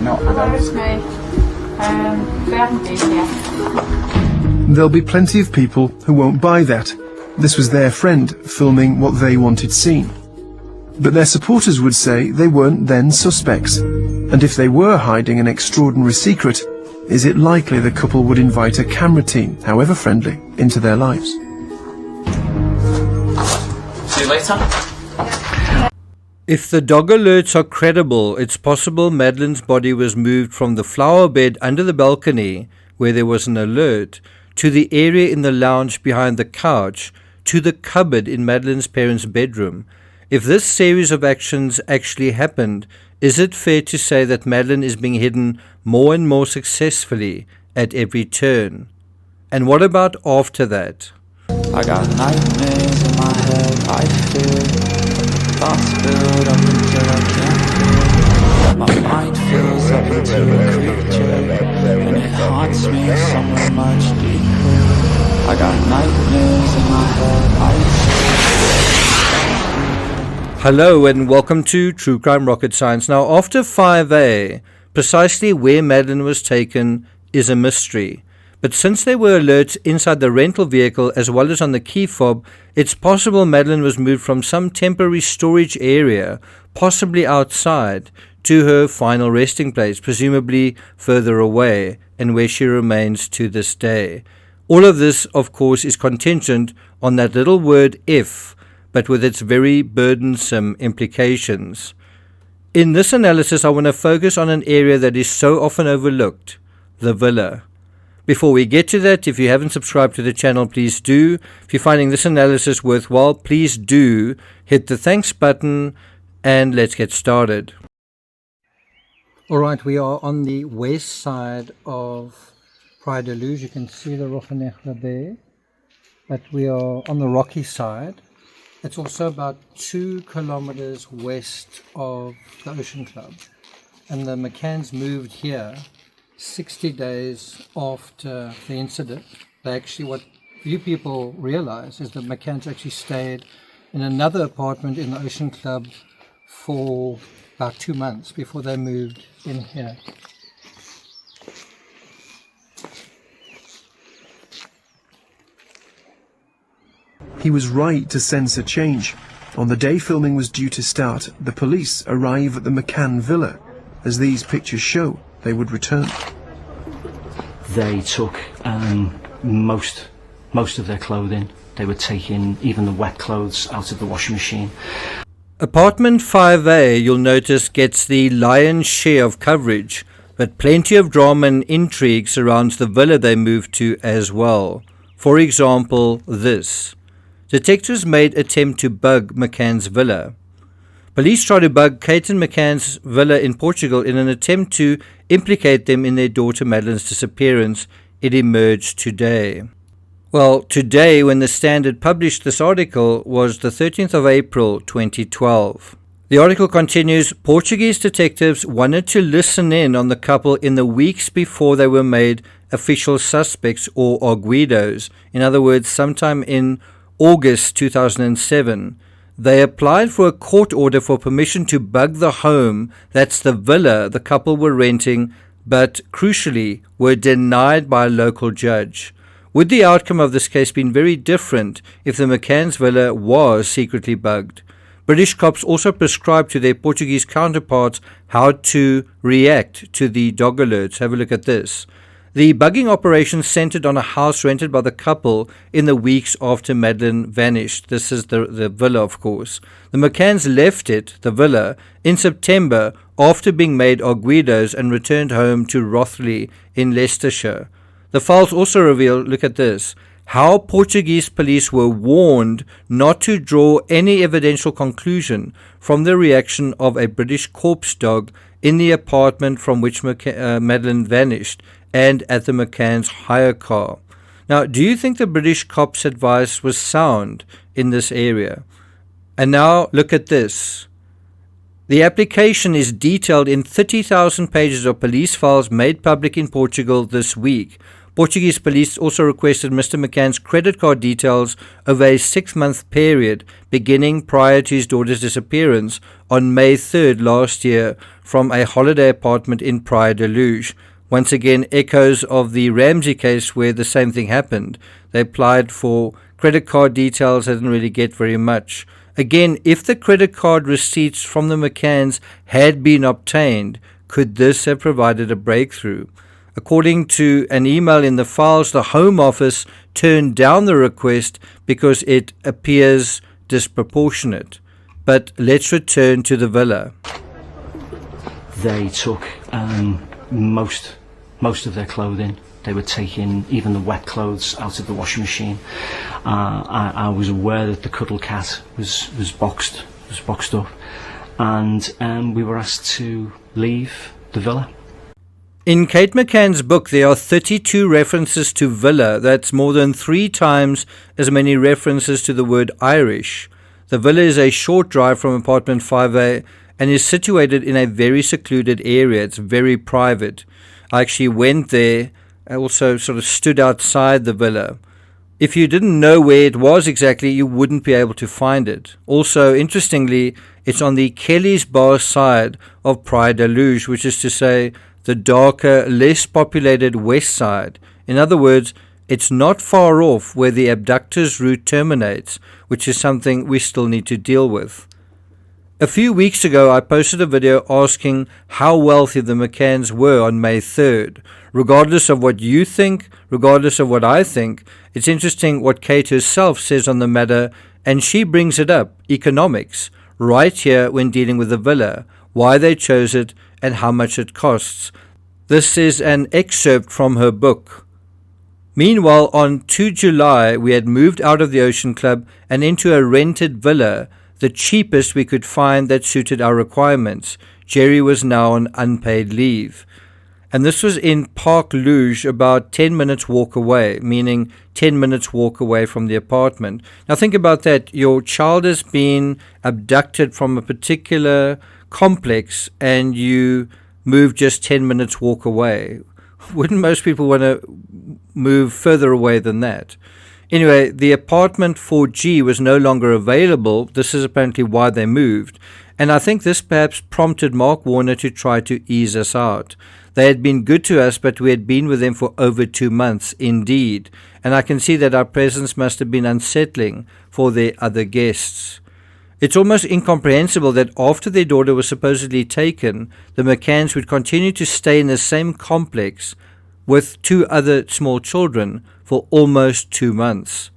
Not Where's me? There'll be plenty of people who won't buy that. This was their friend filming what they wanted seen. But their supporters would say they weren't then suspects. And if they were hiding an extraordinary secret, is it likely the couple would invite a camera team, however friendly, into their lives? See you later. If the dog alerts are credible, it's possible Madeleine's body was moved from the flower bed under the balcony, where there was an alert, to the area in the lounge behind the couch, to the cupboard in Madeleine's parents' bedroom. If this series of actions actually happened, is it fair to say that Madeleine is being hidden more and more successfully at every turn? And what about after that? I got nightmares in my head, I fear thoughts build up until I can't feel. My mind fills up into a creature, and it haunts me somewhere much deeper. I got nightmares in my head, I fear. Hello and welcome to True Crime Rocket Science. Now, after 5A, precisely where Madeleine was taken is a mystery. But since there were alerts inside the rental vehicle as well as on the key fob, it's possible Madeleine was moved from some temporary storage area, possibly outside, to her final resting place, presumably further away, and where she remains to this day. All of this, of course, is contingent on that little word if, but with its very burdensome implications. In this analysis, I want to focus on an area that is so often overlooked, the villa. Before we get to that, if you haven't subscribed to the channel, please do. If you're finding this analysis worthwhile, please do hit the thanks button and let's get started. Alright, we are on the west side of Praia de Luz. You can see the Rofenegla there, but we are on the rocky side. It's also about 2 kilometers west of the Ocean Club, and the McCanns moved here 60 days after the incident. What few people realize is that McCanns actually stayed in another apartment in the Ocean Club for about 2 months before they moved in here. He was right to sense a change. On the day filming was due to start, the police arrive at the McCann villa. As these pictures show, they would return. They took most of their clothing. They were taking even the wet clothes out of the washing machine. Apartment 5A, you'll notice, gets the lion's share of coverage, but plenty of drama and intrigue surrounds the villa they moved to as well. For example, this. Detectives made attempt to bug McCann's villa. Police tried to bug Kate and McCann's villa in Portugal in an attempt to implicate them in their daughter Madeleine's disappearance. It emerged today. Well, today, when the Standard published this article, was the 13th of April 2012. The article continues, Portuguese detectives wanted to listen in on the couple in the weeks before they were made official suspects or arguidos. In other words, sometime in August 2007. They applied for a court order for permission to bug the home, that's the villa the couple were renting, but crucially were denied by a local judge. Would the outcome of this case been very different if the McCann's villa was secretly bugged? British cops also prescribed to their Portuguese counterparts how to react to the dog alerts. Have a look at this. The bugging operation centered on a house rented by the couple in the weeks after Madeleine vanished. This is the villa, of course. The McCanns left it, the villa, in September after being made arguidos and returned home to Rothley in Leicestershire. The files also reveal, look at this, how Portuguese police were warned not to draw any evidential conclusion from the reaction of a British corpse dog in the apartment from which Madeleine vanished, and at the McCann's hire car. Now, do you think the British cops' advice was sound in this area? And now, look at this. The application is detailed in 30,000 pages of police files made public in Portugal this week. Portuguese police also requested Mr. McCann's credit card details over a 6-month period beginning prior to his daughter's disappearance on May 3rd last year from a holiday apartment in Praia de Luz. Once again, echoes of the Ramsey case where the same thing happened. They applied for credit card details, they didn't really get very much. Again, if the credit card receipts from the McCanns had been obtained, could this have provided a breakthrough? According to an email in the files, the Home Office turned down the request because it appears disproportionate. But let's return to the villa. They took most of their clothing. They were taking even the wet clothes out of the washing machine. I was aware that the cuddle cat was boxed up, and we were asked to leave the villa. In Kate McCann's book, there are 32 references to villa. That's more than 3 times as many references to the word Irish. The villa is a short drive from apartment 5A and is situated in a very secluded area. It's very private. I actually went there. I also sort of stood outside the villa. If you didn't know where it was exactly, you wouldn't be able to find it. Also, interestingly, it's on the Kelly's Bar side of Praia de Luz, which is to say the darker, less populated west side. In other words, it's not far off where the abductor's route terminates, which is something we still need to deal with. A few weeks ago, I posted a video asking how wealthy the McCanns were on May 3rd. Regardless of what you think, regardless of what I think, it's interesting what Kate herself says on the matter, and she brings it up, economics, right here when dealing with the villa, why they chose it, and how much it costs. This is an excerpt from her book. Meanwhile, on 2 July, we had moved out of the Ocean Club and into a rented villa, the cheapest we could find that suited our requirements. Jerry was now on unpaid leave. And this was in Park Luge, about 10 minutes walk away, meaning 10 minutes walk away from the apartment. Now think about that. Your child has been abducted from a particular complex and you move just 10 minutes walk away. Wouldn't most people want to move further away than that? Anyway, the apartment 4G was no longer available. This is apparently why they moved. And I think this perhaps prompted Mark Warner to try to ease us out. They had been good to us, but we had been with them for over 2 months, indeed. And I can see that our presence must have been unsettling for their other guests. It's almost incomprehensible that after their daughter was supposedly taken, the McCanns would continue to stay in the same complex with 2 other small children for almost 2 months.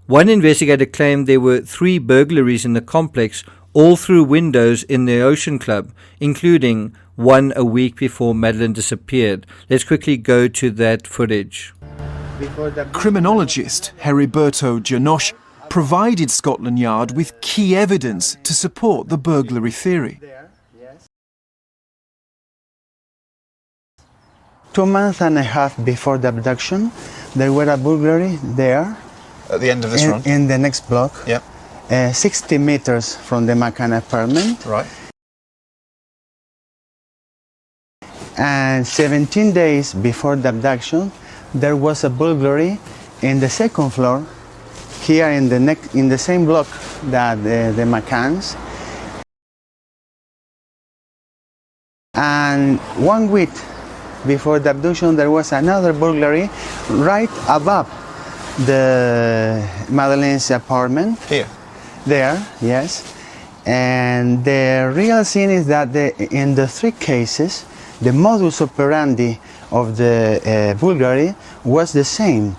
One investigator claimed there were 3 burglaries in the complex, all through windows in the Ocean Club, including one a week before Madeleine disappeared. Let's quickly go to that footage. Criminologist Heriberto Janosch provided Scotland Yard with key evidence to support the burglary theory. 2 months and a half before the abduction, there were a burglary there. At the end of this run? In the next block. Yep. 60 meters from the McCann apartment. Right. And 17 days before the abduction, there was a burglary in the second floor, here in the same block that the McCanns. And 1 week before the abduction, there was another burglary right above the Madeleine's apartment. Here? There, yes. And the real scene is that in the 3 cases, the modus operandi of the burglary was the same,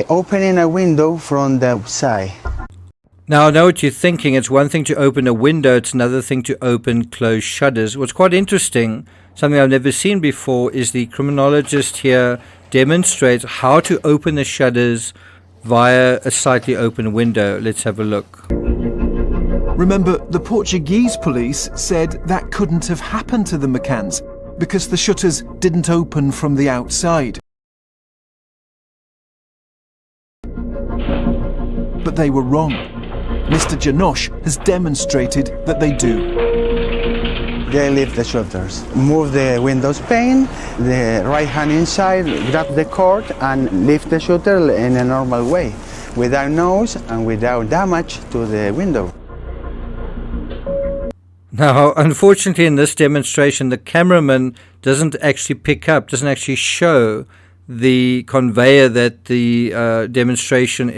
opening a window from the outside. Now, I know what you're thinking. It's one thing to open a window, it's another thing to open closed shutters. What's quite interesting, something I've never seen before, is the criminologist here demonstrates how to open the shutters via a slightly open window. Let's have a look. Remember, the Portuguese police said that couldn't have happened to the McCanns because the shutters didn't open from the outside. But they were wrong. Mr. Janosch has demonstrated that they do. They lift the shutters, move the windows pane, the right hand inside, grab the cord and lift the shutter in a normal way, without noise and without damage to the window. Now, unfortunately, in this demonstration, the cameraman doesn't actually show the conveyor that the demonstrator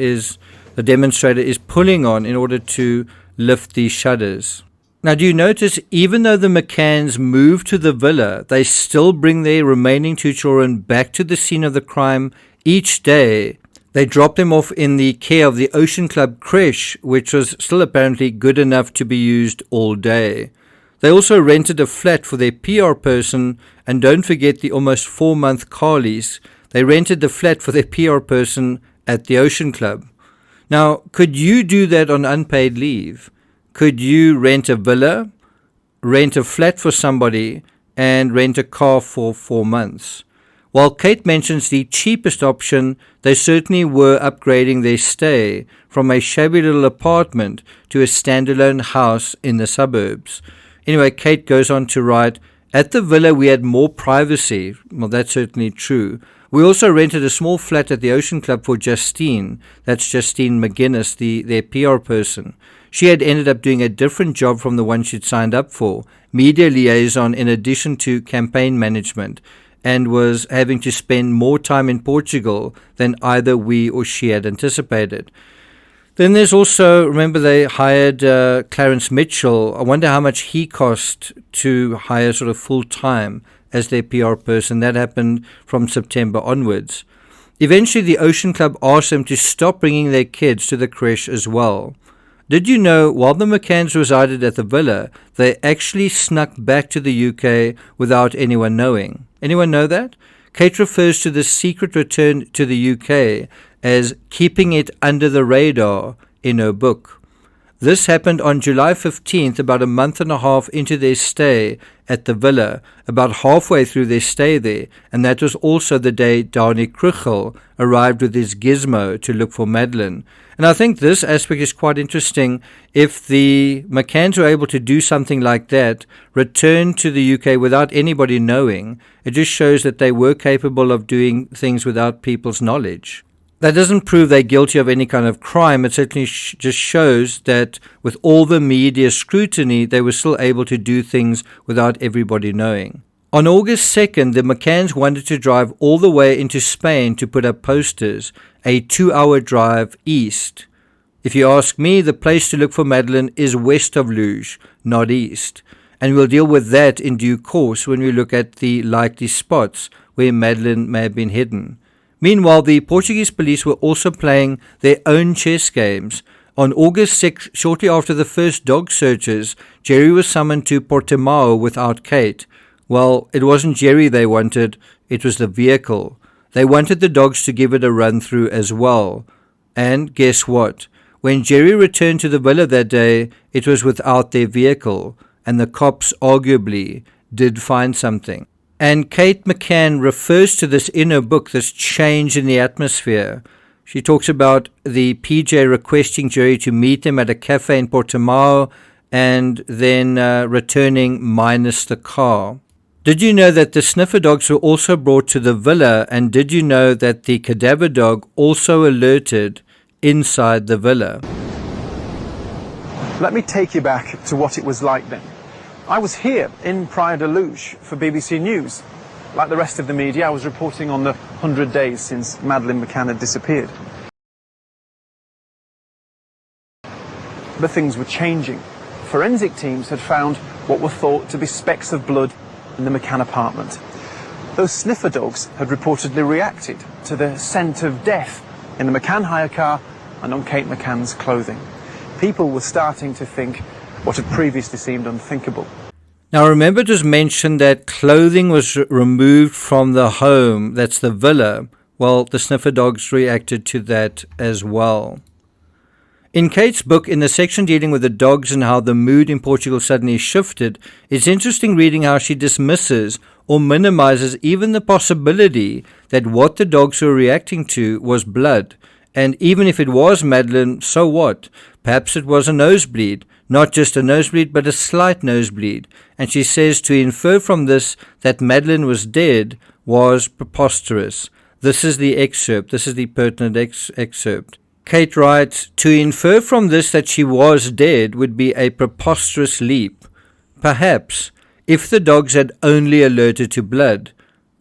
is pulling on in order to lift the shutters. Now, do you notice, even though the McCanns move to the villa, they still bring their remaining 2 children back to the scene of the crime each day. They drop them off in the care of the Ocean Club creche, which was still apparently good enough to be used all day. They also rented a flat for their PR person, and don't forget the almost 4-month car lease. They rented the flat for their PR person at the Ocean Club. Now, could you do that on unpaid leave? Could you rent a villa, rent a flat for somebody, and rent a car for 4 months? While Kate mentions the cheapest option, they certainly were upgrading their stay from a shabby little apartment to a standalone house in the suburbs. Anyway, Kate goes on to write, "At the villa we had more privacy." Well, that's certainly true. "We also rented a small flat at the Ocean Club for Justine." That's Justine McGuinness, their PR person. She had ended up doing a different job from the one she'd signed up for, media liaison in addition to campaign management, and was having to spend more time in Portugal than either we or she had anticipated. Then there's also, remember, they hired Clarence Mitchell. I wonder how much he cost to hire sort of full-time as their PR person. That happened from September onwards. Eventually, the Ocean Club asked them to stop bringing their kids to the creche as well. Did you know, while the McCanns resided at the villa, they actually snuck back to the UK without anyone knowing? Anyone know that? Kate refers to this secret return to the UK as keeping it under the radar in her book. This happened on July 15th, about a month and a half into their stay at the villa, about halfway through their stay there, and that was also the day Dani Kruchel arrived with his gizmo to look for Madeleine. And I think this aspect is quite interesting. If the McCanns were able to do something like that, return to the UK without anybody knowing, it just shows that they were capable of doing things without people's knowledge. That doesn't prove they're guilty of any kind of crime. It certainly just shows that with all the media scrutiny, they were still able to do things without everybody knowing. On August 2nd, the McCanns wanted to drive all the way into Spain to put up posters, a 2-hour drive east. If you ask me, the place to look for Madeleine is west of Luge, not east. And we'll deal with that in due course when we look at the likely spots where Madeleine may have been hidden. Meanwhile, the Portuguese police were also playing their own chess games. On August 6th, shortly after the first dog searches, Jerry was summoned to Portimao without Kate. Well, it wasn't Jerry they wanted, it was the vehicle. They wanted the dogs to give it a run through as well. And guess what? When Jerry returned to the villa that day, it was without their vehicle, and the cops arguably did find something. And Kate McCann refers to this in her book, this change in the atmosphere. She talks about the PJ requesting Jerry to meet them at a cafe in Portimao and then returning minus the car. Did you know that the sniffer dogs were also brought to the villa, and did you know that the cadaver dog also alerted inside the villa? Let me take you back to what it was like then. I was here in Praia de Luz for BBC News. Like the rest of the media, I was reporting on the 100 days since Madeleine McCann had disappeared. But things were changing. Forensic teams had found what were thought to be specks of blood in the McCann apartment. Those sniffer dogs had reportedly reacted to the scent of death in the McCann hire car and on Kate McCann's clothing. People were starting to think what had previously seemed unthinkable. Now remember, it was mentioned that clothing was removed from the home, that's the villa. Well, the sniffer dogs reacted to that as well. In Kate's book, in the section dealing with the dogs and how the mood in Portugal suddenly shifted, it's interesting reading how she dismisses or minimizes even the possibility that what the dogs were reacting to was blood. And even if it was Madeleine, so what? Perhaps it was a nosebleed. Not just a nosebleed, but a slight nosebleed. And she says to infer from this that Madeleine was dead was preposterous. This is the excerpt. This is the pertinent excerpt. Kate writes, to infer from this that she was dead would be a preposterous leap. Perhaps, if the dogs had only alerted to blood,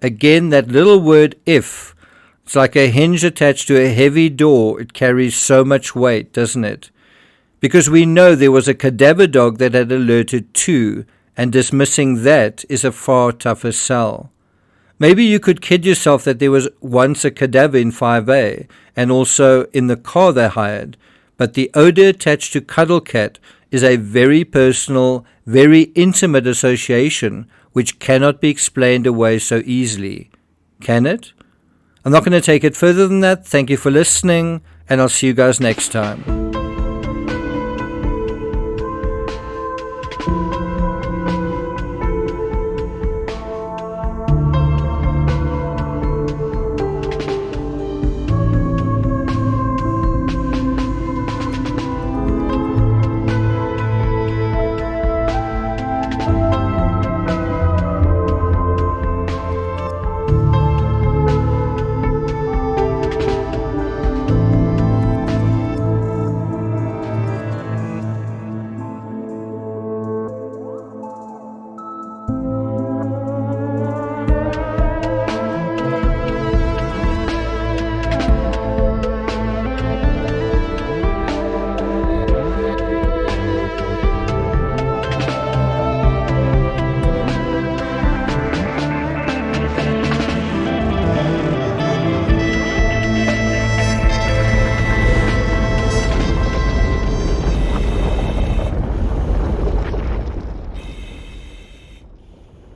again that little word if, it's like a hinge attached to a heavy door, it carries so much weight, doesn't it? Because we know there was a cadaver dog that had alerted too, and dismissing that is a far tougher sell. Maybe you could kid yourself that there was once a cadaver in 5A, and also in the car they hired, but the odor attached to Cuddle Cat is a very personal, very intimate association which cannot be explained away so easily. Can it? I'm not going to take it further than that. Thank you for listening, and I'll see you guys next time.